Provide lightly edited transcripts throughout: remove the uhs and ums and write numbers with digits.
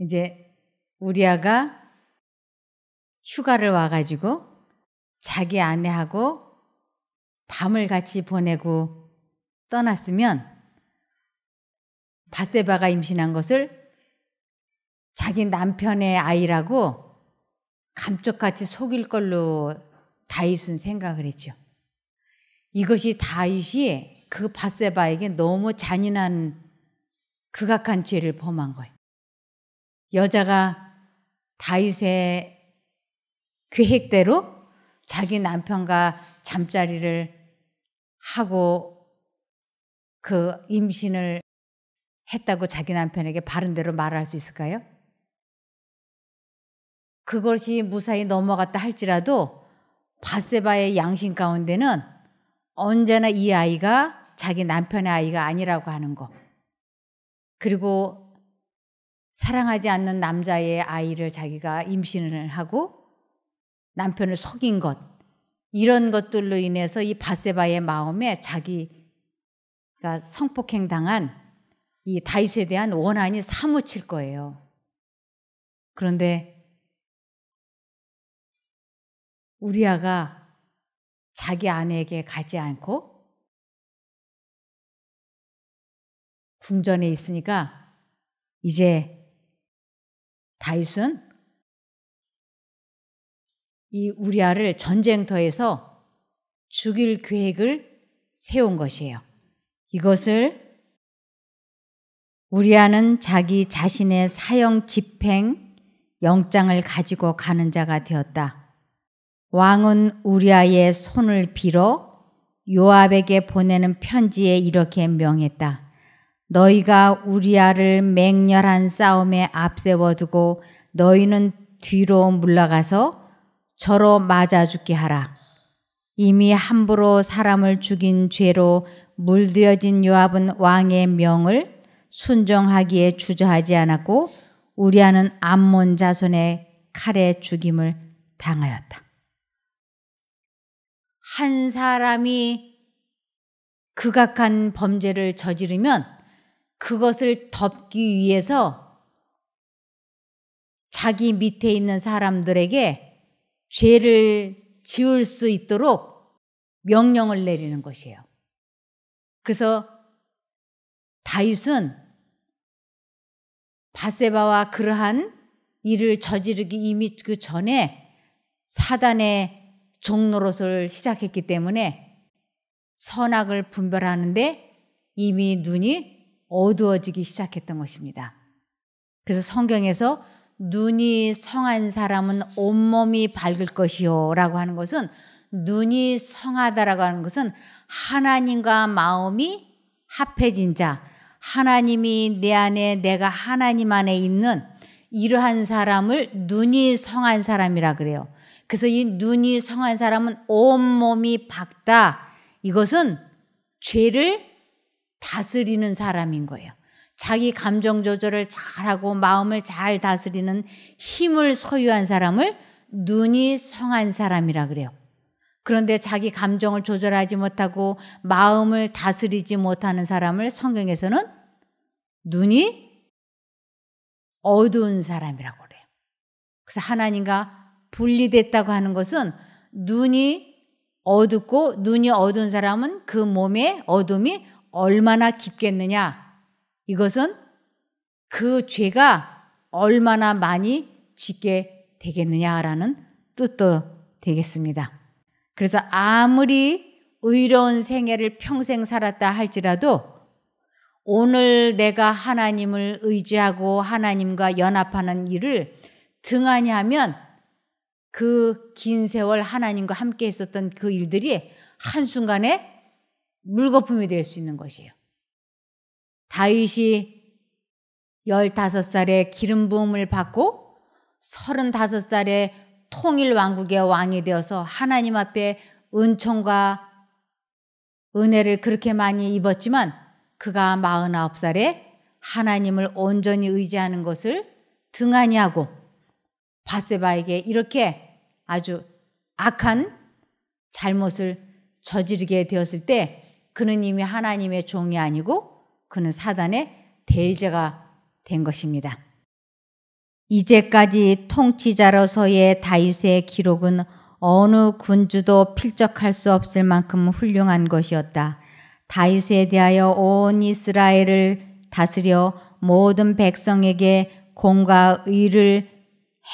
이제 우리아가 휴가를 와가지고 자기 아내하고 밤을 같이 보내고 떠났으면 밧세바가 임신한 것을 자기 남편의 아이라고 감쪽같이 속일 걸로 다윗은 생각을 했죠. 이것이 다윗이 그 밧세바에게 너무 잔인한 극악한 죄를 범한 거예요. 여자가 다윗의 계획대로 자기 남편과 잠자리를 하고 그 임신을 했다고 자기 남편에게 바른 대로 말할 수 있을까요? 그것이 무사히 넘어갔다 할지라도 밧세바의 양심 가운데는 언제나 이 아이가 자기 남편의 아이가 아니라고 하는 거, 그리고 사랑하지 않는 남자의 아이를 자기가 임신을 하고 남편을 속인 것, 이런 것들로 인해서 이 밧세바의 마음에 자기가 성폭행 당한 이 다윗에 대한 원한이 사무칠 거예요. 그런데 우리아가 자기 아내에게 가지 않고 궁전에 있으니까 이제 다윗은 이 우리아를 전쟁터에서 죽일 계획을 세운 것이에요. 이것을 우리아는 자기 자신의 사형 집행 영장을 가지고 가는 자가 되었다. 왕은 우리아의 손을 빌어 요압에게 보내는 편지에 이렇게 명했다. 너희가 우리아를 맹렬한 싸움에 앞세워두고 너희는 뒤로 물러가서 저로 맞아 죽게 하라. 이미 함부로 사람을 죽인 죄로 물들여진 요압은 왕의 명을 순종하기에 주저하지 않았고 우리아는 암몬 자손의 칼에 죽임을 당하였다. 한 사람이 극악한 범죄를 저지르면 그것을 덮기 위해서 자기 밑에 있는 사람들에게 죄를 지을 수 있도록 명령을 내리는 것이에요. 그래서 다윗은 밧세바와 그러한 일을 저지르기 이미 그 전에 사단의 종노릇을 시작했기 때문에 선악을 분별하는데 이미 눈이 어두워지기 시작했던 것입니다. 그래서 성경에서 눈이 성한 사람은 온몸이 밝을 것이요 라고 하는 것은, 눈이 성하다라고 하는 것은 하나님과 마음이 합해진 자, 하나님이 내 안에 내가 하나님 안에 있는 이러한 사람을 눈이 성한 사람이라 그래요. 그래서 이 눈이 성한 사람은 온몸이 밝다. 이것은 죄를 다스리는 사람인 거예요. 자기 감정 조절을 잘하고 마음을 잘 다스리는 힘을 소유한 사람을 눈이 성한 사람이라 그래요. 그런데 자기 감정을 조절하지 못하고 마음을 다스리지 못하는 사람을 성경에서는 눈이 어두운 사람이라고 그래요. 그래서 하나님과 분리됐다고 하는 것은 눈이 어둡고, 눈이 어두운 사람은 그 몸의 어둠이 얼마나 깊겠느냐, 이것은 그 죄가 얼마나 많이 짓게 되겠느냐라는 뜻도 되겠습니다. 그래서 아무리 의로운 생애를 평생 살았다 할지라도 오늘 내가 하나님을 의지하고 하나님과 연합하는 일을 등한히 하면 그 긴 세월 하나님과 함께 했었던 그 일들이 한순간에 물거품이 될 수 있는 것이에요. 다윗이 15살에 기름 부음을 받고 35살에 통일 왕국의 왕이 되어서 하나님 앞에 은총과 은혜를 그렇게 많이 입었지만 그가 49살에 하나님을 온전히 의지하는 것을 등한히 하고 밧세바에게 이렇게 아주 악한 잘못을 저지르게 되었을 때 그는 이미 하나님의 종이 아니고 그는 사단의 대제가 된 것입니다. 이제까지 통치자로서의 다윗의 기록은 어느 군주도 필적할 수 없을 만큼 훌륭한 것이었다. 다윗에 대하여 온 이스라엘을 다스려 모든 백성에게 공과 의를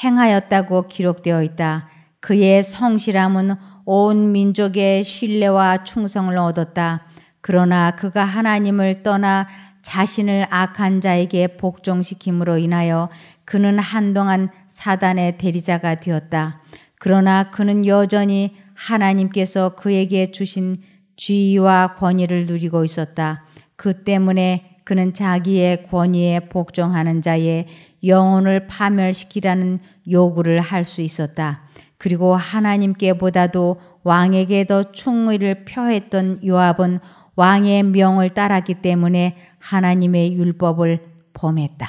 행하였다고 기록되어 있다. 그의 성실함은 온 민족의 신뢰와 충성을 얻었다. 그러나 그가 하나님을 떠나 자신을 악한 자에게 복종시킴으로 인하여 그는 한동안 사단의 대리자가 되었다. 그러나 그는 여전히 하나님께서 그에게 주신 지위와 권위를 누리고 있었다. 그 때문에 그는 자기의 권위에 복종하는 자의 영혼을 파멸시키라는 요구를 할 수 있었다. 그리고 하나님께보다도 왕에게 더 충의를 표했던 요압은 왕의 명을 따랐기 때문에 하나님의 율법을 범했다.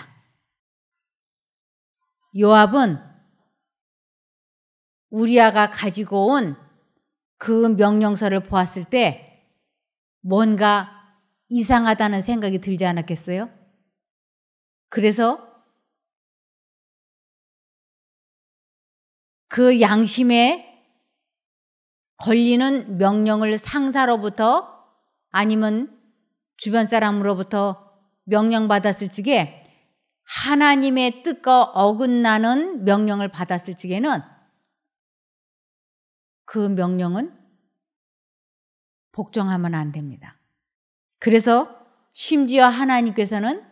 요압은 우리아가 가지고 온 그 명령서를 보았을 때 뭔가 이상하다는 생각이 들지 않았겠어요? 그래서 그 양심에 걸리는 명령을 상사로부터 아니면 주변 사람으로부터 명령받았을 적에 하나님의 뜻과 어긋나는 명령을 받았을 적에는 그 명령은 복종하면 안 됩니다. 그래서 심지어 하나님께서는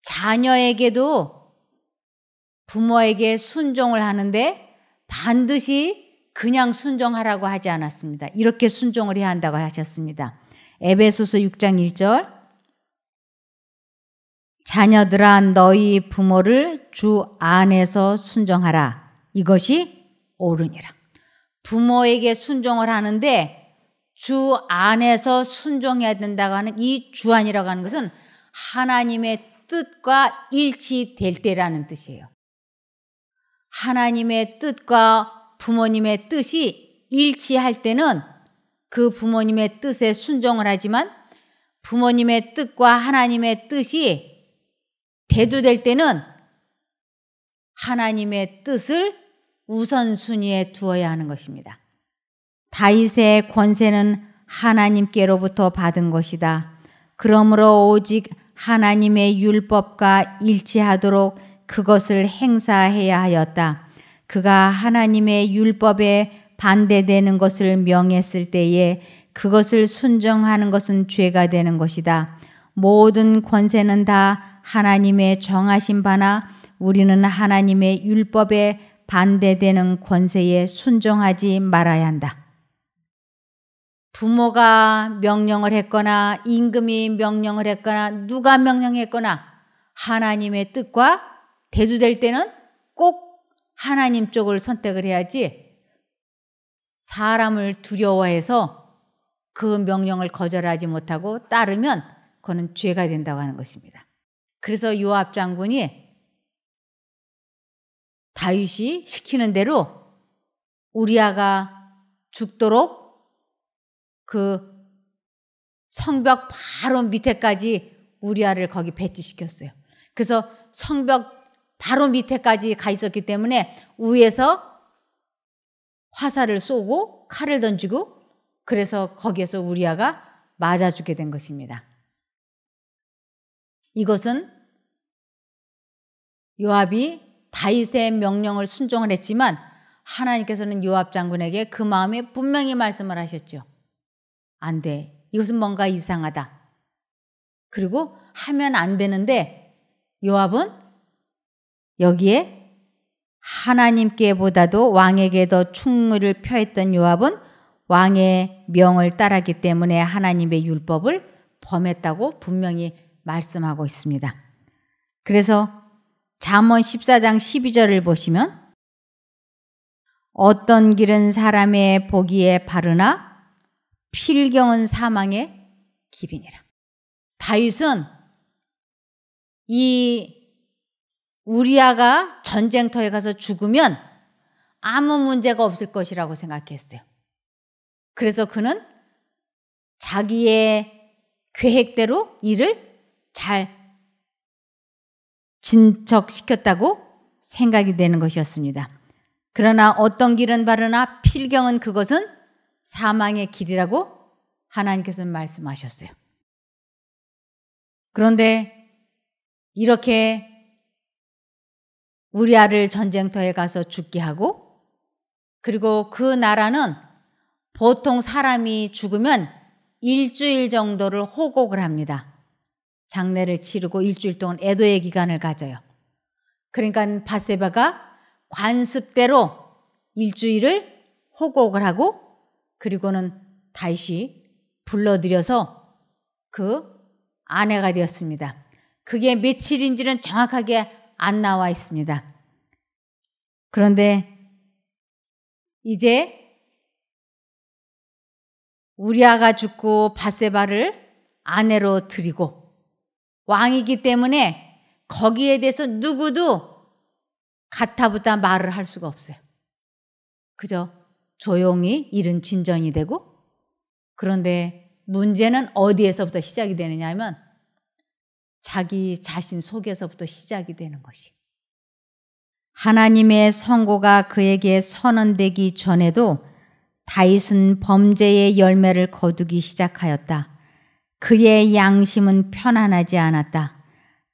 자녀에게도 부모에게 순종을 하는데 반드시 그냥 순종하라고 하지 않았습니다. 이렇게 순종을 해야 한다고 하셨습니다. 에베소서 6장 1절 자녀들아 너희 부모를 주 안에서 순종하라. 이것이 옳으니라. 부모에게 순종을 하는데 주 안에서 순종해야 된다고 하는 이 주 안이라고 하는 것은 하나님의 뜻과 일치될 때라는 뜻이에요. 하나님의 뜻과 부모님의 뜻이 일치할 때는 그 부모님의 뜻에 순종을 하지만 부모님의 뜻과 하나님의 뜻이 대두될 때는 하나님의 뜻을 우선순위에 두어야 하는 것입니다. 다윗의 권세는 하나님께로부터 받은 것이다. 그러므로 오직 하나님의 율법과 일치하도록 그것을 행사해야 하였다. 그가 하나님의 율법에 반대되는 것을 명했을 때에 그것을 순종하는 것은 죄가 되는 것이다. 모든 권세는 다 하나님의 정하신 바나 우리는 하나님의 율법에 반대되는 권세에 순종하지 말아야 한다. 부모가 명령을 했거나 임금이 명령을 했거나 누가 명령했거나 하나님의 뜻과 대두될 때는 꼭 하나님 쪽을 선택을 해야지 사람을 두려워해서 그 명령을 거절하지 못하고 따르면 그거는 죄가 된다고 하는 것입니다. 그래서 요압 장군이 다윗이 시키는 대로 우리아가 죽도록 그 성벽 바로 밑에까지 우리아를 거기 배치시켰어요. 그래서 성벽 바로 밑에까지 가 있었기 때문에 위에서 화살을 쏘고 칼을 던지고 그래서 거기에서 우리아가 맞아 죽게 된 것입니다. 이것은 요압이 다윗의 명령을 순종을 했지만 하나님께서는 요압 장군에게 그 마음에 분명히 말씀을 하셨죠. 안 돼. 이것은 뭔가 이상하다. 그리고 하면 안 되는데 요압은 여기에 하나님께보다도 왕에게 더 충의를 표했던 요압은 왕의 명을 따랐기 때문에 하나님의 율법을 범했다고 분명히 말씀하고 있습니다. 그래서 잠언 14장 12절을 보시면 어떤 길은 사람의 보기에 바르나 필경은 사망의 길이니라. 다윗은 이 우리아가 전쟁터에 가서 죽으면 아무 문제가 없을 것이라고 생각했어요. 그래서 그는 자기의 계획대로 일을 잘 진척시켰다고 생각이 되는 것이었습니다. 그러나 어떤 길은 바르나 필경은 그것은 사망의 길이라고 하나님께서는 말씀하셨어요. 그런데 이렇게 우리아를 전쟁터에 가서 죽게 하고, 그리고 그 나라는 보통 사람이 죽으면 일주일 정도를 호곡을 합니다. 장례를 치르고 일주일 동안 애도의 기간을 가져요. 그러니까 밧세바가 관습대로 일주일을 호곡을 하고, 그리고는 다윗이 불러들여서 그 아내가 되었습니다. 그게 며칠인지는 정확하게 안 나와 있습니다. 그런데 이제 우리아가 죽고 밧세바를 아내로 드리고, 왕이기 때문에 거기에 대해서 누구도 가타부타 말을 할 수가 없어요. 그저 조용히 일은 진전이 되고, 그런데 문제는 어디에서부터 시작이 되느냐 하면 자기 자신 속에서부터 시작이 되는 것이. 하나님의 선고가 그에게 선언되기 전에도 다윗은 범죄의 열매를 거두기 시작하였다. 그의 양심은 편안하지 않았다.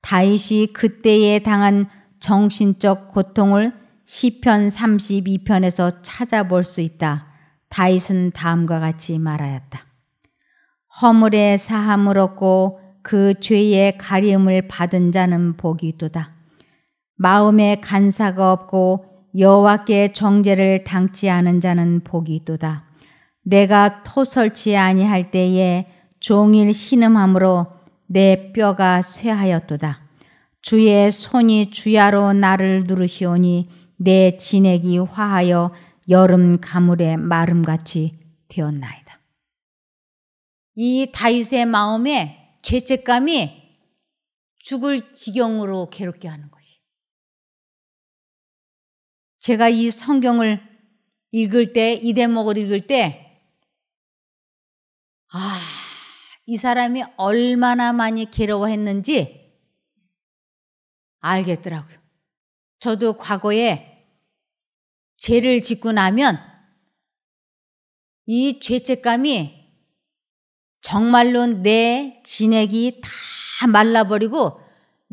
다윗이 그때에 당한 정신적 고통을 시편 32편에서 찾아볼 수 있다. 다윗은 다음과 같이 말하였다. 허물의 사함을 얻고 그 죄의 가리움을 받은 자는 복이 있도다. 마음에 간사가 없고 여호와께 정죄를 당치 않은 자는 복이 있도다. 내가 토설치 아니할 때에 종일 신음함으로 내 뼈가 쇠하였도다. 주의 손이 주야로 나를 누르시오니 내 진액이 화하여 여름 가물의 마름같이 되었나이다. 이 다윗의 마음에 죄책감이 죽을 지경으로 괴롭게 하는 것이. 제가 이 성경을 읽을 때, 이 대목을 읽을 때, 이 사람이 얼마나 많이 괴로워했는지 알겠더라고요. 저도 과거에 죄를 짓고 나면 이 죄책감이 정말로 내 진액이 다 말라버리고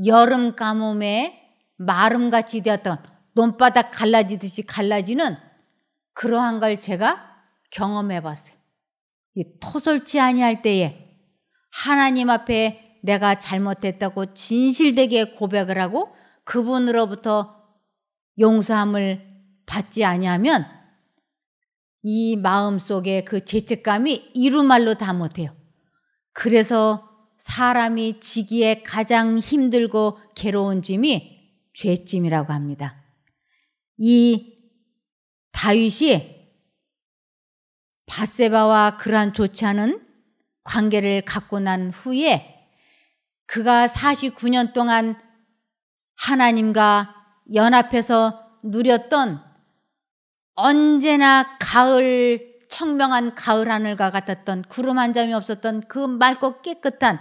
여름 가뭄에 마름같이 되었던, 논바닥 갈라지듯이 갈라지는 그러한 걸 제가 경험해 봤어요. 이 토설치 아니할 때에 하나님 앞에 내가 잘못했다고 진실되게 고백을 하고 그분으로부터 용서함을 받지 아니하면 이 마음속에 그 죄책감이 이루말로 다 못해요. 그래서 사람이 지기에 가장 힘들고 괴로운 짐이 죄짐이라고 합니다. 이 다윗이 밧세바와 그러한 좋지 않은 관계를 갖고 난 후에 그가 49년 동안 하나님과 연합해서 누렸던 언제나 가을, 청명한 가을 하늘과 같았던, 구름 한 점이 없었던 그 맑고 깨끗한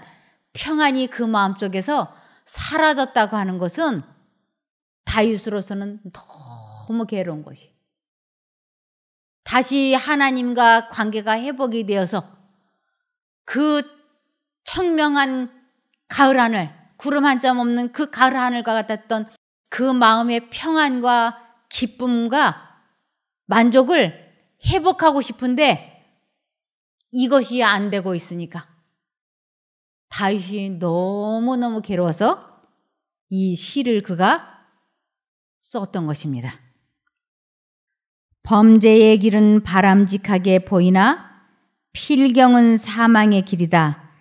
평안이 그 마음속에서 사라졌다고 하는 것은 다윗으로서는 너무 괴로운 것이. 다시 하나님과 관계가 회복이 되어서 그 청명한 가을 하늘, 구름 한 점 없는 그 가을 하늘과 같았던 그 마음의 평안과 기쁨과 만족을 회복하고 싶은데 이것이 안 되고 있으니까 다윗이 너무너무 괴로워서 이 시를 그가 썼던 것입니다. 범죄의 길은 바람직하게 보이나 필경은 사망의 길이다.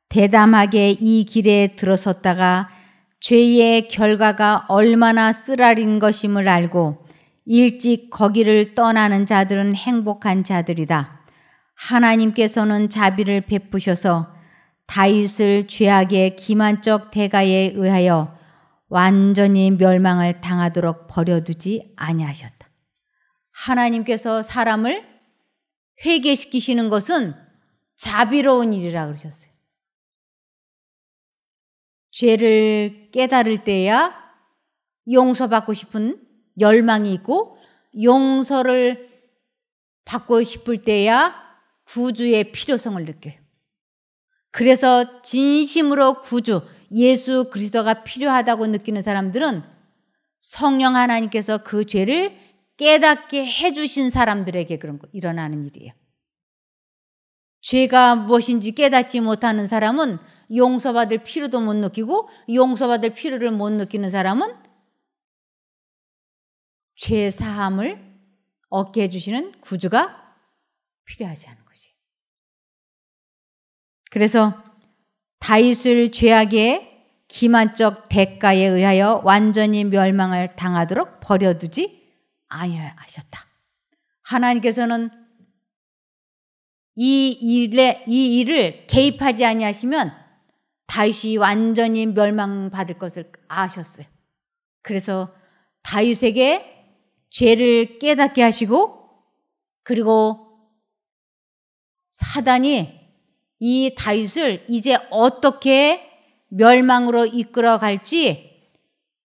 대담하게 이 길에 들어섰다가 죄의 결과가 얼마나 쓰라린 것임을 알고 일찍 거기를 떠나는 자들은 행복한 자들이다. 하나님께서는 자비를 베푸셔서 다윗을 죄악의 기만적 대가에 의하여 완전히 멸망을 당하도록 버려두지 아니하셨다. 하나님께서 사람을 회개시키시는 것은 자비로운 일이라 그러셨어요. 죄를 깨달을 때야 용서받고 싶은 열망이 있고 용서를 받고 싶을 때야 구주의 필요성을 느껴요. 그래서 진심으로 구주, 예수 그리스도가 필요하다고 느끼는 사람들은 성령 하나님께서 그 죄를 깨닫게 해주신 사람들에게 그런 거 일어나는 일이에요. 죄가 무엇인지 깨닫지 못하는 사람은 용서받을 필요도 못 느끼고 용서받을 필요를 못 느끼는 사람은 죄 사함을 얻게 해주시는 구주가 필요하지 않은 것이에요. 그래서 다윗을 죄악의 기만적 대가에 의하여 완전히 멸망을 당하도록 버려두지 아니하셨다. 하나님께서는 이 일을 개입하지 아니하시면 다윗이 완전히 멸망받을 것을 아셨어요. 그래서 다윗에게 죄를 깨닫게 하시고 그리고 사단이 이 다윗을 이제 어떻게 멸망으로 이끌어 갈지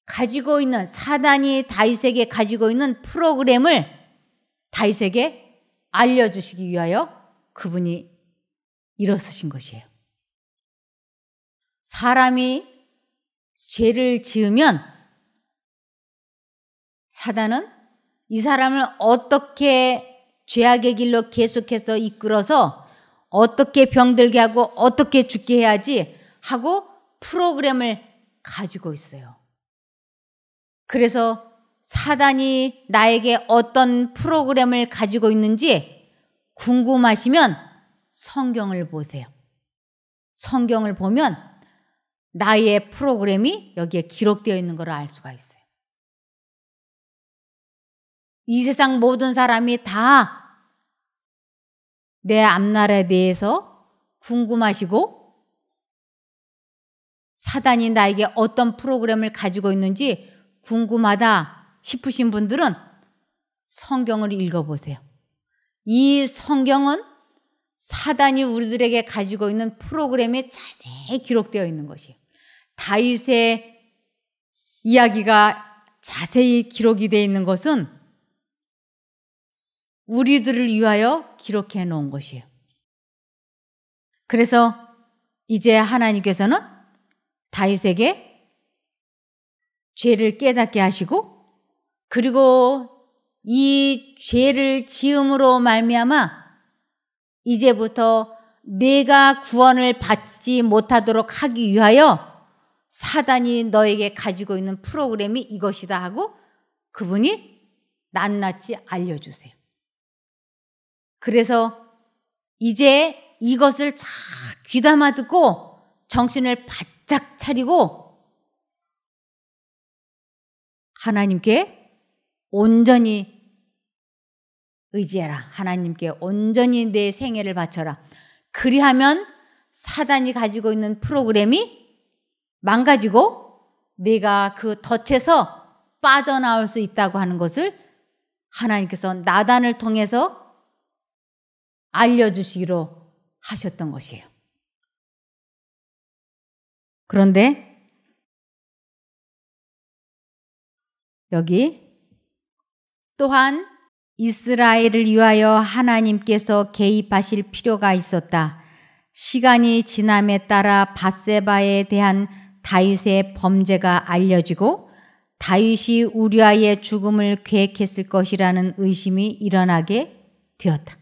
가지고 있는 사단이 다윗에게 가지고 있는 프로그램을 다윗에게 알려주시기 위하여 그분이 일어서신 것이에요. 사람이 죄를 지으면 사단은 이 사람을 어떻게 죄악의 길로 계속해서 이끌어서 어떻게 병들게 하고 어떻게 죽게 해야지 하고 프로그램을 가지고 있어요. 그래서 사단이 나에게 어떤 프로그램을 가지고 있는지 궁금하시면 성경을 보세요. 성경을 보면 나의 프로그램이 여기에 기록되어 있는 걸 알 수가 있어요. 이 세상 모든 사람이 다 내 앞날에 대해서 궁금하시고 사단이 나에게 어떤 프로그램을 가지고 있는지 궁금하다 싶으신 분들은 성경을 읽어보세요. 이 성경은 사단이 우리들에게 가지고 있는 프로그램이 자세히 기록되어 있는 것이에요. 다윗의 이야기가 자세히 기록이 되어 있는 것은 우리들을 위하여 기록해 놓은 것이에요. 그래서 이제 하나님께서는 다윗에게 죄를 깨닫게 하시고 그리고 이 죄를 지음으로 말미암아 이제부터 내가 구원을 받지 못하도록 하기 위하여 사단이 너에게 가지고 있는 프로그램이 이것이다 하고 그분이 낱낱이 알려주세요. 그래서 이제 이것을 잘 귀담아 듣고 정신을 바짝 차리고 하나님께 온전히 의지해라. 하나님께 온전히 내 생애를 바쳐라. 그리하면 사단이 가지고 있는 프로그램이 망가지고 내가 그 덫에서 빠져나올 수 있다고 하는 것을 하나님께서 나단을 통해서 알려주시기로 하셨던 것이에요. 그런데 여기 또한 이스라엘을 위하여 하나님께서 개입하실 필요가 있었다. 시간이 지남에 따라 밧세바에 대한 다윗의 범죄가 알려지고 다윗이 우리아의 죽음을 계획했을 것이라는 의심이 일어나게 되었다.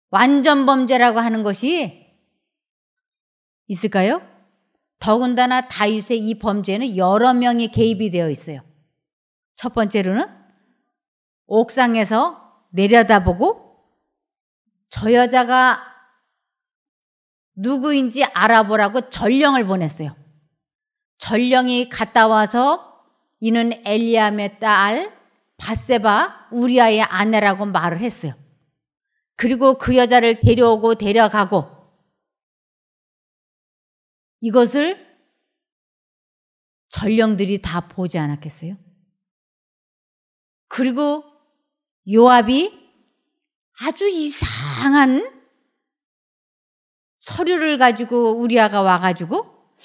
완전 범죄라고 하는 것이 있을까요? 더군다나 다윗의 이 범죄는 여러 명이 개입이 되어 있어요. 첫 번째로는 옥상에서 내려다보고 저 여자가 누구인지 알아보라고 전령을 보냈어요. 전령이 갔다 와서 이는 엘리암의 딸 밧세바 우리아의 아내라고 말을 했어요. 그리고 그 여자를 데려오고 데려가고 이것을 전령들이 다 보지 않았겠어요? 그리고 요압이 아주 이상한 서류를 가지고 우리아가 와가지고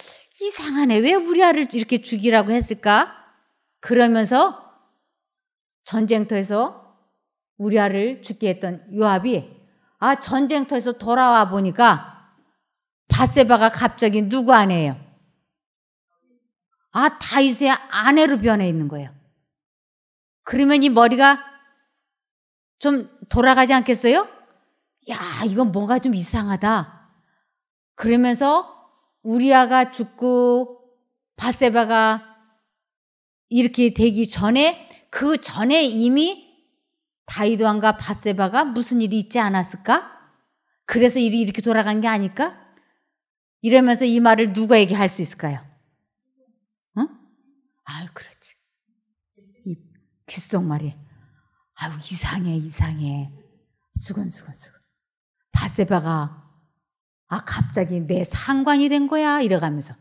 이상하네. 왜 우리아를 이렇게 죽이라고 했을까? 그러면서 전쟁터에서 우리아를 죽게 했던 요압이 전쟁터에서 돌아와 보니까 밧세바가 갑자기 누구 아내예요? 다윗의 아내로 변해 있는 거예요. 그러면 이 머리가 좀 돌아가지 않겠어요? 야, 이건 뭔가 좀 이상하다. 그러면서 우리아가 죽고 밧세바가 이렇게 되기 전에, 그 전에 이미 다윗 왕과 밧세바가 무슨 일이 있지 않았을까? 그래서 일이 이렇게 돌아간 게 아닐까? 이러면서 이 말을 누구에게 할 수 있을까요? 응? 그렇지. 이 귓속말이 이상해. 수근수근. 밧세바가 갑자기 내 상관이 된 거야 이래가면서.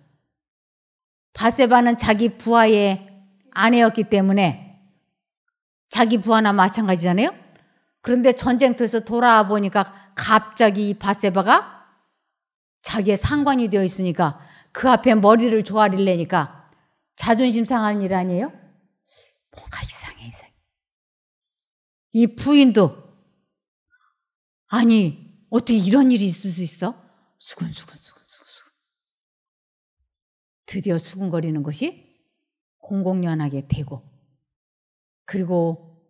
밧세바는 자기 부하의 아내였기 때문에 자기 부하나 마찬가지잖아요. 그런데 전쟁터에서 돌아와 보니까 갑자기 이 밧세바가 자기의 상관이 되어 있으니까 그 앞에 머리를 조아리려니까 자존심 상하는 일 아니에요? 뭔가 이상해. 이 부인도 어떻게 이런 일이 있을 수 있어? 수근수근. 드디어 수근거리는 것이 공공연하게 되고, 그리고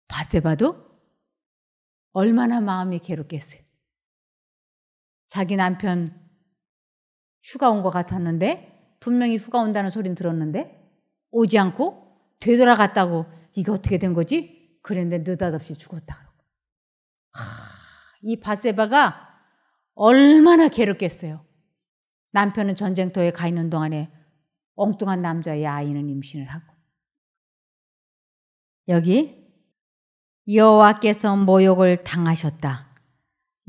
밧세바도 얼마나 마음이 괴롭겠어요. 자기 남편 휴가 온 것 같았는데, 분명히 휴가 온다는 소리는 들었는데 오지 않고 되돌아갔다고, 이게 어떻게 된 거지? 그랬는데 느닷없이 죽었다. 이 밧세바가 얼마나 괴롭겠어요. 남편은 전쟁터에 가 있는 동안에 엉뚱한 남자의 아이는 임신을 하고. 여기 여호와께서 모욕을 당하셨다.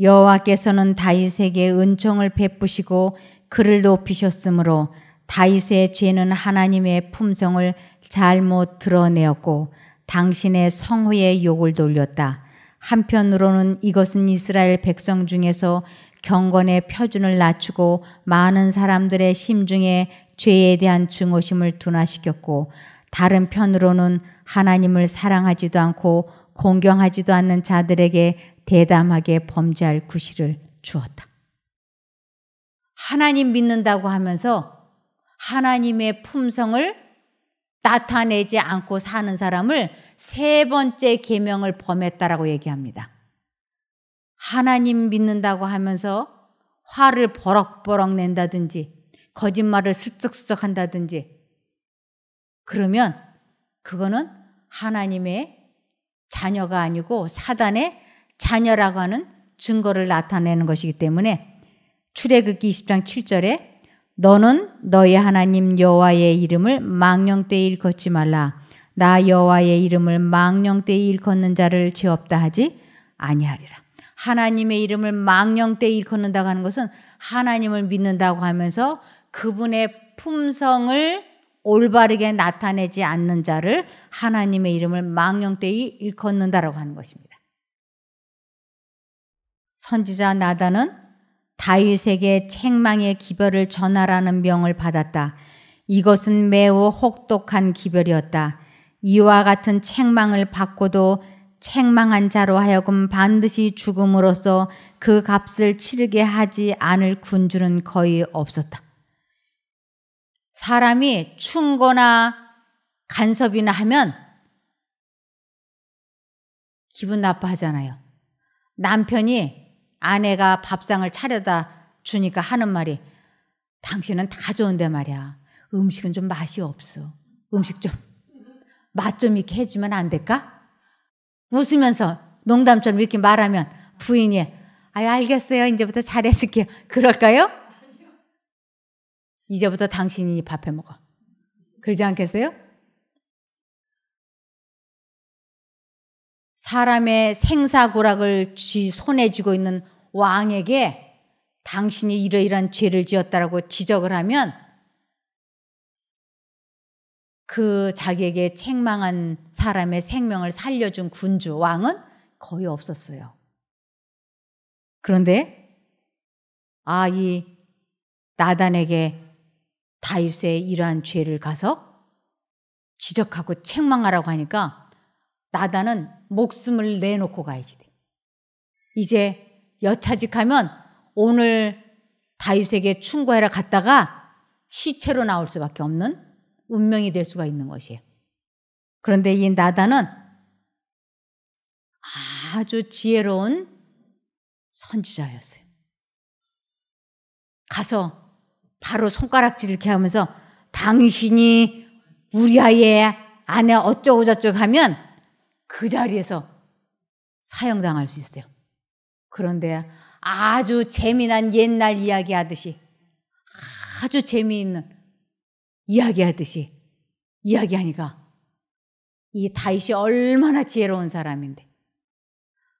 여호와께서는 다윗에게 은총을 베푸시고 그를 높이셨으므로 다윗의 죄는 하나님의 품성을 잘못 드러내었고 당신의 성후에 욕을 돌렸다. 한편으로는 이것은 이스라엘 백성 중에서 경건의 표준을 낮추고 많은 사람들의 심중에 죄에 대한 증오심을 둔화시켰고, 다른 편으로는 하나님을 사랑하지도 않고 공경하지도 않는 자들에게 대담하게 범죄할 구실을 주었다. 하나님 믿는다고 하면서 하나님의 품성을 나타내지 않고 사는 사람을 세 번째 계명을 범했다라고 얘기합니다. 하나님 믿는다고 하면서 화를 버럭버럭 낸다든지 거짓말을 슬쩍슬쩍 한다든지, 그러면 그거는 하나님의 자녀가 아니고 사단의 자녀라고 하는 증거를 나타내는 것이기 때문에 출애굽기 20장 7절에 너는 너희 하나님 여호와의 이름을 망령되이 일컫지 말라. 나 여호와의 이름을 망령되이 일컫는 자를 죄 없다 하지 아니하리라. 하나님의 이름을 망령되이 일컫는다고 하는 것은 하나님을 믿는다고 하면서 그분의 품성을 올바르게 나타내지 않는 자를 하나님의 이름을 망령되이 일컫는다라고 하는 것입니다. 선지자 나단은 다윗에게 책망의 기별을 전하라는 명을 받았다. 이것은 매우 혹독한 기별이었다. 이와 같은 책망을 받고도 책망한 자로 하여금 반드시 죽음으로써 그 값을 치르게 하지 않을 군주는 거의 없었다. 사람이 충고나 간섭이나 하면 기분 나빠하잖아요. 남편이 아내가 밥상을 차려다 주니까 하는 말이 당신은 다 좋은데 말이야. 음식은 좀 맛이 없어. 음식 좀 맛 좀 있게 해주면 안 될까? 웃으면서 농담처럼 이렇게 말하면 부인이 알겠어요. 이제부터 잘해줄게요. 그럴까요? 이제부터 당신이 밥해 먹어. 그러지 않겠어요? 사람의 생사고락을 손에 쥐고 있는 왕에게 당신이 이러이러한 죄를 지었다라고 지적을 하면 그 자기에게 책망한 사람의 생명을 살려준 군주, 왕은 거의 없었어요. 그런데 이 나단에게 다윗의 이러한 죄를 가서 지적하고 책망하라고 하니까 나단은 목숨을 내놓고 가야지 돼. 이제 여차직하면 오늘 다윗에게 충고하러 갔다가 시체로 나올 수밖에 없는 운명이 될 수가 있는 것이에요. 그런데 이 나단은 아주 지혜로운 선지자였어요. 가서 바로 손가락질 이렇게 하면서 당신이 우리아의 아내 어쩌고 저쩌고 하면 그 자리에서 사형당할 수 있어요. 그런데 아주 재미난 옛날 이야기 하듯이 아주 재미있는 이야기 하듯이 이야기하니까 이 다윗이 얼마나 지혜로운 사람인데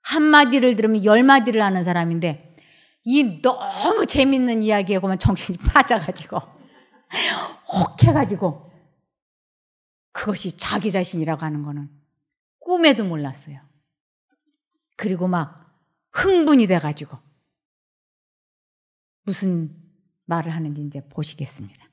한마디를 들으면 10마디를 하는 사람인데 이 너무 재밌는 이야기에 보면 정신이 빠져가지고 혹해가지고 그것이 자기 자신이라고 하는 거는 꿈에도 몰랐어요. 그리고 막 흥분이 돼가지고 무슨 말을 하는지 이제 보시겠습니다.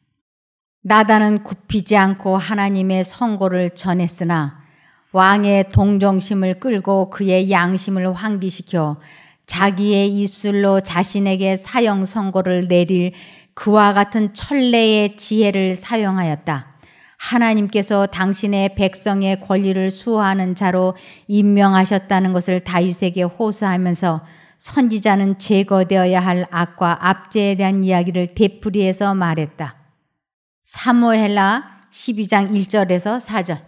나단은 굽히지 않고 하나님의 선고를 전했으나 왕의 동정심을 끌고 그의 양심을 환기시켜 자기의 입술로 자신에게 사형 선고를 내릴 그와 같은 천례의 지혜를 사용하였다. 하나님께서 당신의 백성의 권리를 수호하는 자로 임명하셨다는 것을 다윗에게 호소하면서 선지자는 제거되어야 할 악과 압제에 대한 이야기를 되풀이해서 말했다. 사무엘하 12장 1절에서 4절.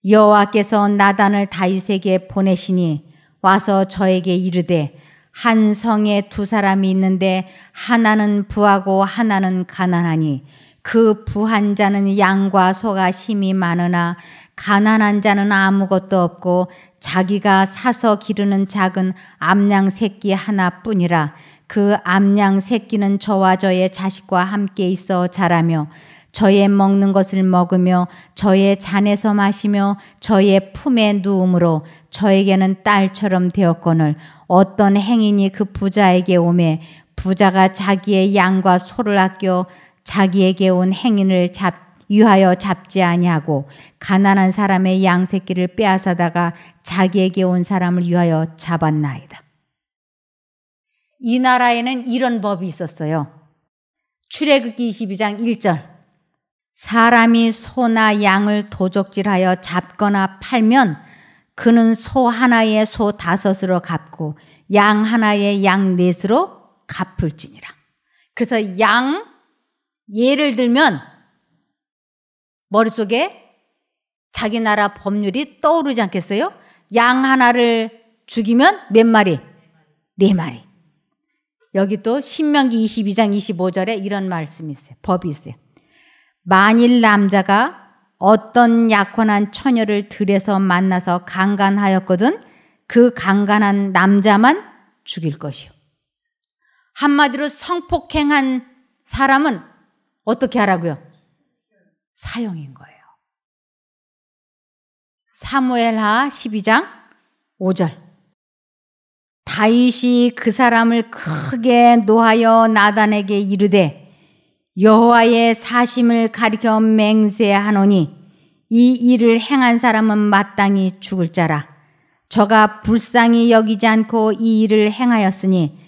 여호와께서 나단을 다윗에게 보내시니 와서 저에게 이르되 한 성에 두 사람이 있는데 하나는 부하고 하나는 가난하니 그 부한 자는 양과 소가 심이 많으나 가난한 자는 아무것도 없고 자기가 사서 기르는 작은 암양 새끼 하나뿐이라. 그 암양 새끼는 저와 저의 자식과 함께 있어 자라며 저의 먹는 것을 먹으며 저의 잔에서 마시며 저의 품에 누움으로 저에게는 딸처럼 되었거늘 어떤 행인이 그 부자에게 오매 부자가 자기의 양과 소를 아껴 자기에게 온 행인을 유하여 잡지 아니하고 가난한 사람의 양 새끼를 빼앗아다가 자기에게 온 사람을 위하여 잡았나이다. 이 나라에는 이런 법이 있었어요. 출애굽기 22장 1절. 사람이 소나 양을 도적질하여 잡거나 팔면 그는 소 하나에 소 5으로 갚고 양 하나에 양 4으로 갚을지니라. 그래서 예를 들면 머릿속에 자기 나라 법률이 떠오르지 않겠어요? 양 하나를 죽이면 몇 마리? 4마리. 여기 또 신명기 22장 25절에 이런 말씀이 있어요. 법이 있어요. 만일 남자가 어떤 약혼한 처녀를 들에서 만나서 강간하였거든 그 강간한 남자만 죽일 것이요. 한마디로 성폭행한 사람은 어떻게 하라고요? 사형인 거예요. 사무엘하 12장 5절. 다윗이 그 사람을 크게 노하여 나단에게 이르되 여호와의 사심을 가리켜 맹세하노니 이 일을 행한 사람은 마땅히 죽을 자라. 저가 불쌍히 여기지 않고 이 일을 행하였으니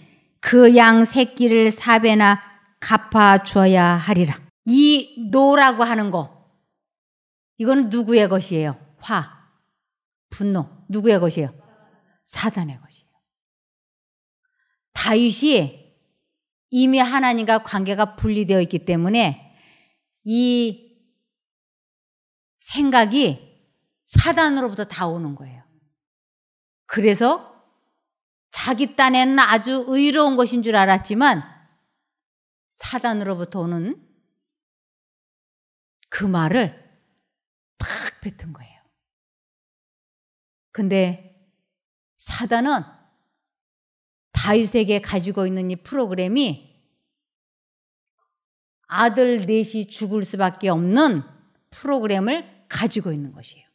그 양 새끼를 4배나 갚아 주어야 하리라. 이 노라고 하는 거, 이거는 누구의 것이에요? 분노. 누구의 것이에요? 사단의 것이에요. 다윗이 이미 하나님과 관계가 분리되어 있기 때문에 이 생각이 사단으로부터 다 오는 거예요. 그래서 자기 딴에는 아주 의로운 것인 줄 알았지만 사단으로부터 오는 그 말을 탁 뱉은 거예요. 근데 사단은 다윗에게 가지고 있는 이 프로그램이 아들 넷이 죽을 수밖에 없는 프로그램을 가지고 있는 것이에요.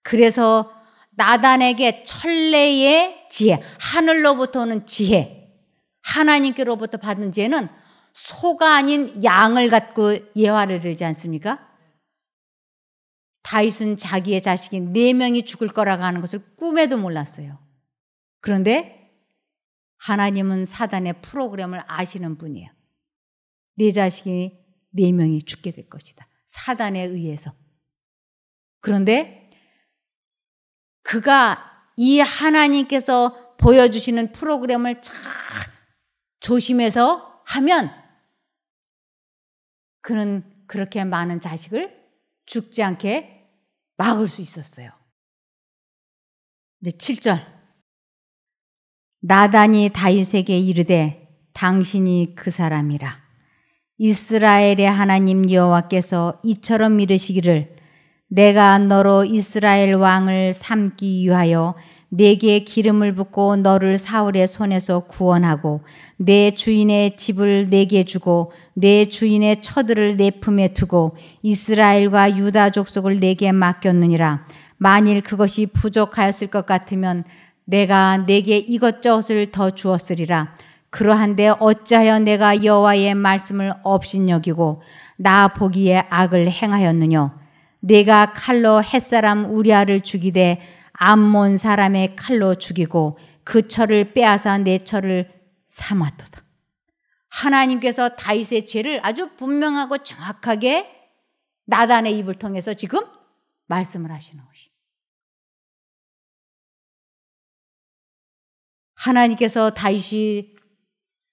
그래서 나단에게 천례의 지혜, 하늘로부터 오는 지혜, 하나님께로부터 받은 지혜는 소가 아닌 양을 갖고 예화를 들지 않습니까? 다윗은 자기의 자식이 4명이 죽을 거라고 하는 것을 꿈에도 몰랐어요. 그런데 하나님은 사단의 프로그램을 아시는 분이에요. 네 자식이 4명이 죽게 될 것이다. 사단에 의해서. 그런데 그가 이 하나님께서 보여주시는 프로그램을 잘 조심해서 하면 그는 그렇게 많은 자식을 죽지 않게 막을 수 있었어요. 이제 7절. 나단이 다윗에게 이르되 당신이 그 사람이라. 이스라엘의 하나님 여호와께서 이처럼 이르시기를 내가 너로 이스라엘 왕을 삼기 위하여 내게 기름을 붓고 너를 사울의 손에서 구원하고 내 주인의 집을 내게 주고 내 주인의 처들을 내 품에 두고 이스라엘과 유다 족속을 내게 맡겼느니라. 만일 그것이 부족하였을 것 같으면 내가 내게 이것저것을 더 주었으리라. 그러한데 어찌하여 내가 여호와의 말씀을 업신여기고 나 보기에 악을 행하였느뇨. 내가 칼로 햇사람 우리아를 죽이되 암몬 사람의 칼로 죽이고 그 철을 빼앗아 내 철을 삼았도다. 하나님께서 다윗의 죄를 아주 분명하고 정확하게 나단의 입을 통해서 지금 말씀을 하시는 것이. 하나님께서 다윗이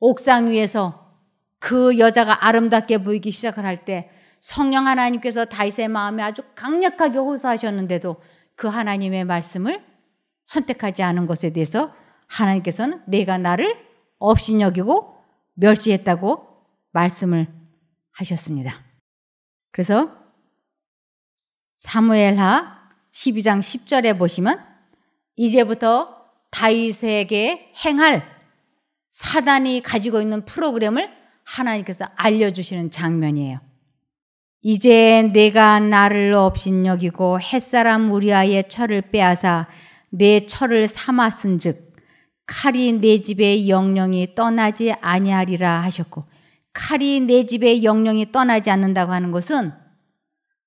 옥상 위에서 그 여자가 아름답게 보이기 시작을 할 때 성령 하나님께서 다윗의 마음에 아주 강력하게 호소하셨는데도 그 하나님의 말씀을 선택하지 않은 것에 대해서 하나님께서는 내가 나를 업신여기고 멸시했다고 말씀을 하셨습니다. 그래서 사무엘하 12장 10절에 보시면 이제부터 다윗에게 행할 사단이 가지고 있는 프로그램을 하나님께서 알려주시는 장면이에요. 이제 내가 나를 업신여기고 햇사람 우리아의 철을 빼앗아 내 철을 삼았은즉 칼이 내 집의 영영이 떠나지 아니하리라 하셨고, 칼이 내 집의 영영이 떠나지 않는다고 하는 것은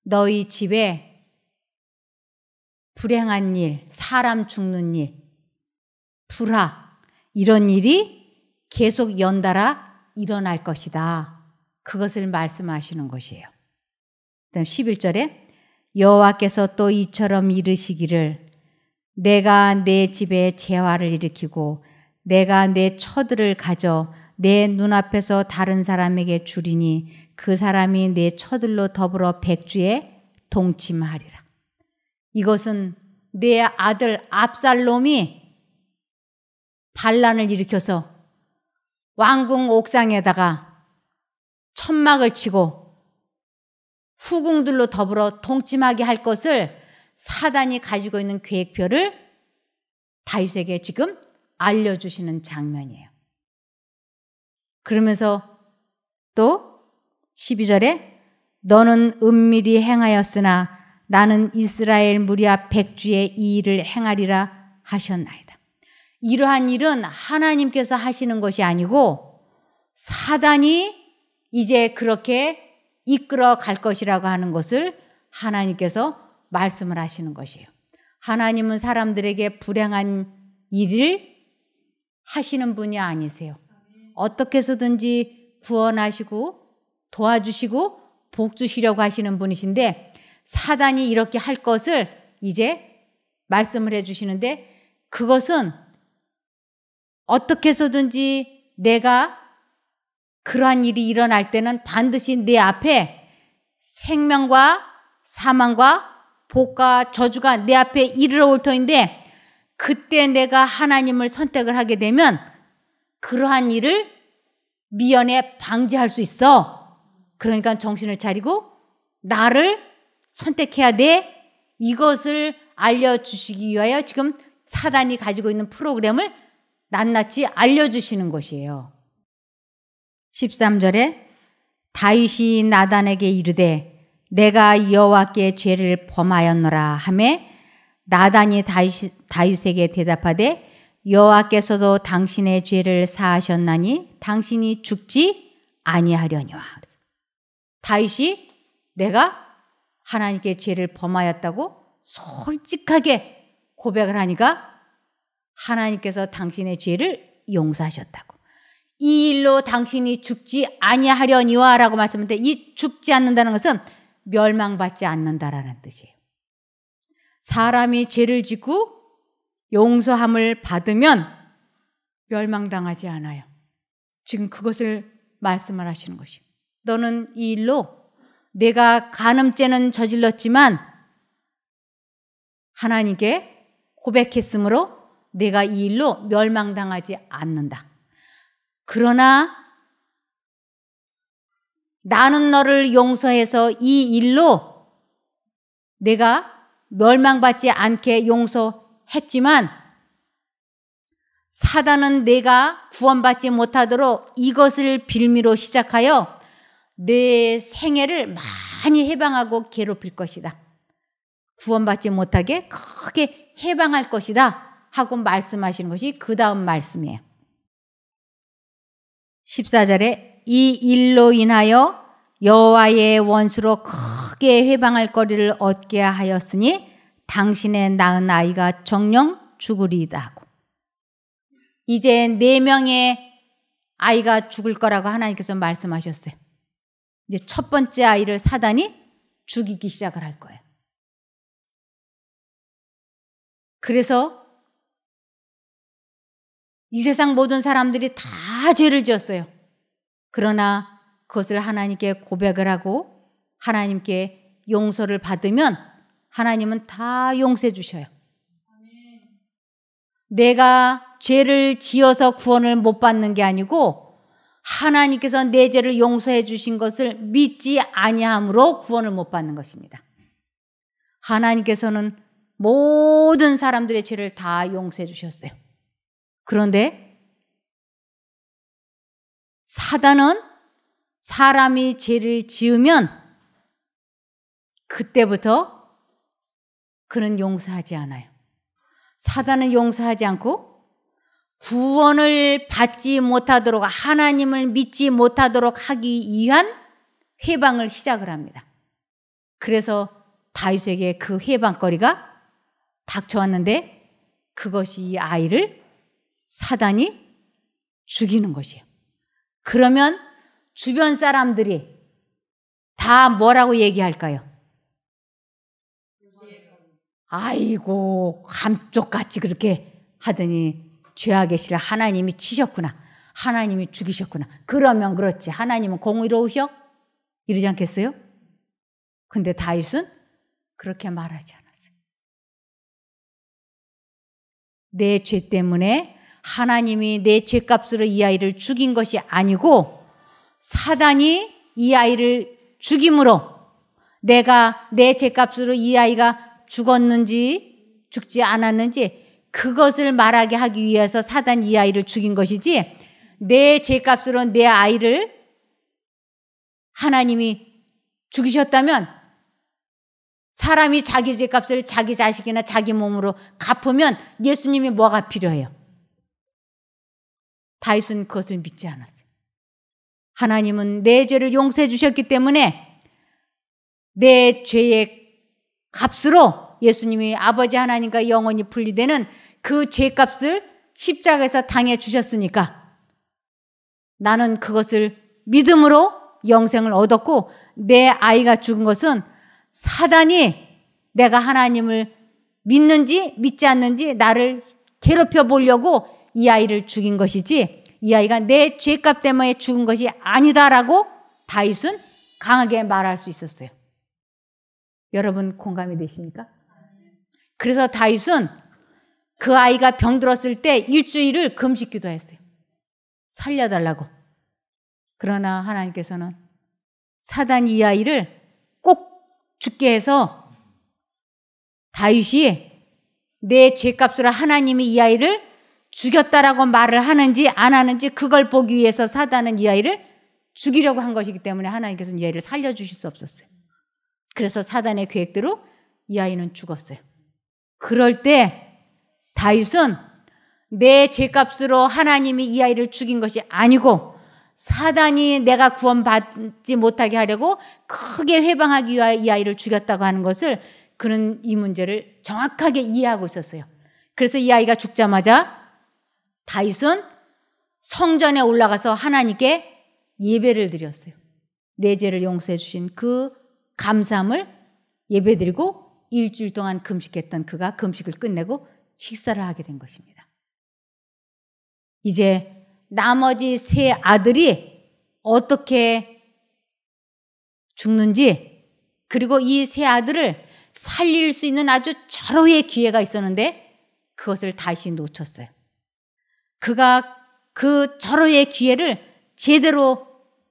너희 집에 불행한 일, 사람 죽는 일, 불화 이런 일이 계속 연달아 일어날 것이다. 그것을 말씀하시는 것이에요. 그다음 11절에 여호와께서 또 이처럼 이르시기를 내가 내 집에 재화를 일으키고 내가 내 처들을 가져 내 눈앞에서 다른 사람에게 주리니 그 사람이 내 처들로 더불어 백주에 동침하리라. 이것은 내 아들 압살롬이 반란을 일으켜서 왕궁 옥상에다가 천막을 치고 후궁들로 더불어 동침하게 할 것을 사단이 가지고 있는 계획표를 다윗에게 지금 알려주시는 장면이에요. 그러면서 또 12절에 너는 은밀히 행하였으나 나는 이스라엘 무리와 백주의 이 일을 행하리라 하셨나이다. 이러한 일은 하나님께서 하시는 것이 아니고 사단이 이제 그렇게 이끌어 갈 것이라고 하는 것을 하나님께서 말씀을 하시는 것이에요. 하나님은 사람들에게 불행한 일을 하시는 분이 아니세요. 어떻게 해서든지 구원하시고 도와주시고 복 주시려고 하시는 분이신데 사단이 이렇게 할 것을 이제 말씀을 해주시는데 그것은 어떻게 해서든지 내가 그러한 일이 일어날 때는 반드시 내 앞에 생명과 사망과 복과 저주가 내 앞에 이르러 올 터인데 그때 내가 하나님을 선택을 하게 되면 그러한 일을 미연에 방지할 수 있어. 그러니까 정신을 차리고 나를 선택해야 돼. 이것을 알려주시기 위하여 지금 사단이 가지고 있는 프로그램을 낱낱이 알려주시는 것이에요. 13절에 다윗이 나단에게 이르되 내가 여호와께 죄를 범하였노라 하매 나단이 다윗에게 대답하되 여호와께서도 당신의 죄를 사하셨나니 당신이 죽지 아니하려니와. 다윗이 내가 하나님께 죄를 범하였다고 솔직하게 고백을 하니까 하나님께서 당신의 죄를 용서하셨다고. 이 일로 당신이 죽지 아니하려니와 라고 말씀하는데, 이 죽지 않는다는 것은 멸망받지 않는다라는 뜻이에요. 사람이 죄를 짓고 용서함을 받으면 멸망당하지 않아요. 지금 그것을 말씀을 하시는 것이에요. 너는 이 일로 내가 간음죄는 저질렀지만 하나님께 고백했으므로 내가 이 일로 멸망당하지 않는다. 그러나 나는 너를 용서해서 이 일로 내가 멸망받지 않게 용서했지만 사단은 내가 구원받지 못하도록 이것을 빌미로 시작하여 내 생애를 많이 해방하고 괴롭힐 것이다. 구원받지 못하게 크게 해방할 것이다 하고 말씀하시는 것이 그 다음 말씀이에요. 14절에 이 일로 인하여 여호와의 원수로 크게 해방할 거리를 얻게 하였으니 당신의 낳은 아이가 정령 죽으리이다 하고, 이제 4명의 아이가 죽을 거라고 하나님께서 말씀하셨어요. 이제 첫 번째 아이를 사단이 죽이기 시작을 할 거예요. 그래서 이 세상 모든 사람들이 다 죄를 지었어요. 그러나 그것을 하나님께 고백을 하고 하나님께 용서를 받으면 하나님은 다 용서해 주셔요. 내가 죄를 지어서 구원을 못 받는 게 아니고 하나님께서 내 죄를 용서해 주신 것을 믿지 아니함으로 구원을 못 받는 것입니다. 하나님께서는 모든 사람들의 죄를 다 용서해 주셨어요. 그런데 사단은 사람이 죄를 지으면 그때부터 그는 용서하지 않아요. 사단은 용서하지 않고 구원을 받지 못하도록, 하나님을 믿지 못하도록 하기 위한 회방을 시작을 합니다. 그래서 다윗에게 그 회방거리가 닥쳐왔는데 그것이 이 아이를 사단이 죽이는 것이에요. 그러면 주변 사람들이 다 뭐라고 얘기할까요? 아이고, 감쪽같이 그렇게 하더니 죄악의 씨를 하나님이 치셨구나. 하나님이 죽이셨구나. 그러면 그렇지. 하나님은 공의로우셔? 이러지 않겠어요? 근데 다윗은 그렇게 말하지 않았어요. 내 죄 때문에 하나님이 내 죄값으로 이 아이를 죽인 것이 아니고 사단이 이 아이를 죽임으로 내가 내 죄값으로 이 아이가 죽었는지 죽지 않았는지 그것을 말하게 하기 위해서 사단이 이 아이를 죽인 것이지, 내 죄값으로 내 아이를 하나님이 죽이셨다면 사람이 자기 죄값을 자기 자식이나 자기 몸으로 갚으면 예수님이 뭐가 필요해요? 다윗은 그것을 믿지 않았어요. 하나님은 내 죄를 용서해 주셨기 때문에 내 죄의 값으로 예수님이 아버지 하나님과 영원히 분리되는 그 죄값을 십자가에서 당해 주셨으니까 나는 그것을 믿음으로 영생을 얻었고, 내 아이가 죽은 것은 사단이 내가 하나님을 믿는지 믿지 않는지 나를 괴롭혀 보려고 이 아이를 죽인 것이지 이 아이가 내 죄값 때문에 죽은 것이 아니다라고 다윗은 강하게 말할 수 있었어요. 여러분 공감이 되십니까? 그래서 다윗은 그 아이가 병들었을 때 일주일을 금식 기도했어요. 살려달라고. 그러나 하나님께서는 사단이 이 아이를 꼭 죽게 해서 다윗이 내 죄값으로 하나님이 이 아이를 죽였다라고 말을 하는지 안 하는지 그걸 보기 위해서 사단은 이 아이를 죽이려고 한 것이기 때문에 하나님께서는 이 아이를 살려주실 수 없었어요. 그래서 사단의 계획대로 이 아이는 죽었어요. 그럴 때 다윗은 내 죄값으로 하나님이 이 아이를 죽인 것이 아니고 사단이 내가 구원받지 못하게 하려고 크게 회방하기 위하여 이 아이를 죽였다고 하는 것을 그는 이 문제를 정확하게 이해하고 있었어요. 그래서 이 아이가 죽자마자 다윗은 성전에 올라가서 하나님께 예배를 드렸어요. 내 죄를 용서해 주신 그 감사함을 예배드리고 일주일 동안 금식했던 그가 금식을 끝내고 식사를 하게 된 것입니다. 이제 나머지 세 아들이 어떻게 죽는지, 그리고 이 세 아들을 살릴 수 있는 아주 절호의 기회가 있었는데 그것을 다시 놓쳤어요. 그가 그 절호의 기회를 제대로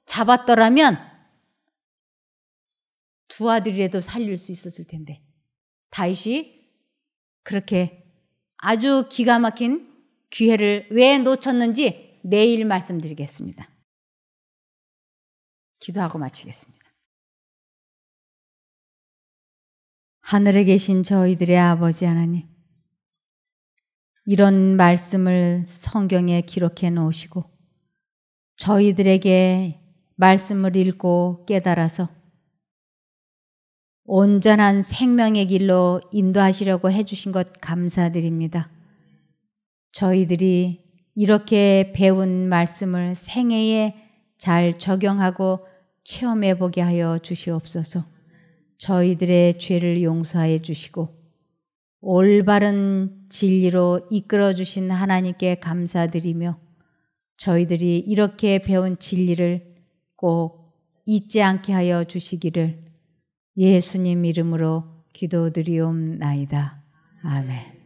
잡았더라면 두 아들이라도 살릴 수 있었을 텐데 다윗이 그렇게 아주 기가 막힌 기회를 왜 놓쳤는지 내일 말씀드리겠습니다. 기도하고 마치겠습니다. 하늘에 계신 저희들의 아버지 하나님, 이런 말씀을 성경에 기록해 놓으시고 저희들에게 말씀을 읽고 깨달아서 온전한 생명의 길로 인도하시려고 해주신 것 감사드립니다. 저희들이 이렇게 배운 말씀을 생애에 잘 적용하고 체험해 보게 하여 주시옵소서. 저희들의 죄를 용서해 주시고 올바른 진리로 이끌어 주신 하나님께 감사드리며 저희들이 이렇게 배운 진리를 꼭 잊지 않게 하여 주시기를 예수님 이름으로 기도드리옵나이다. 아멘.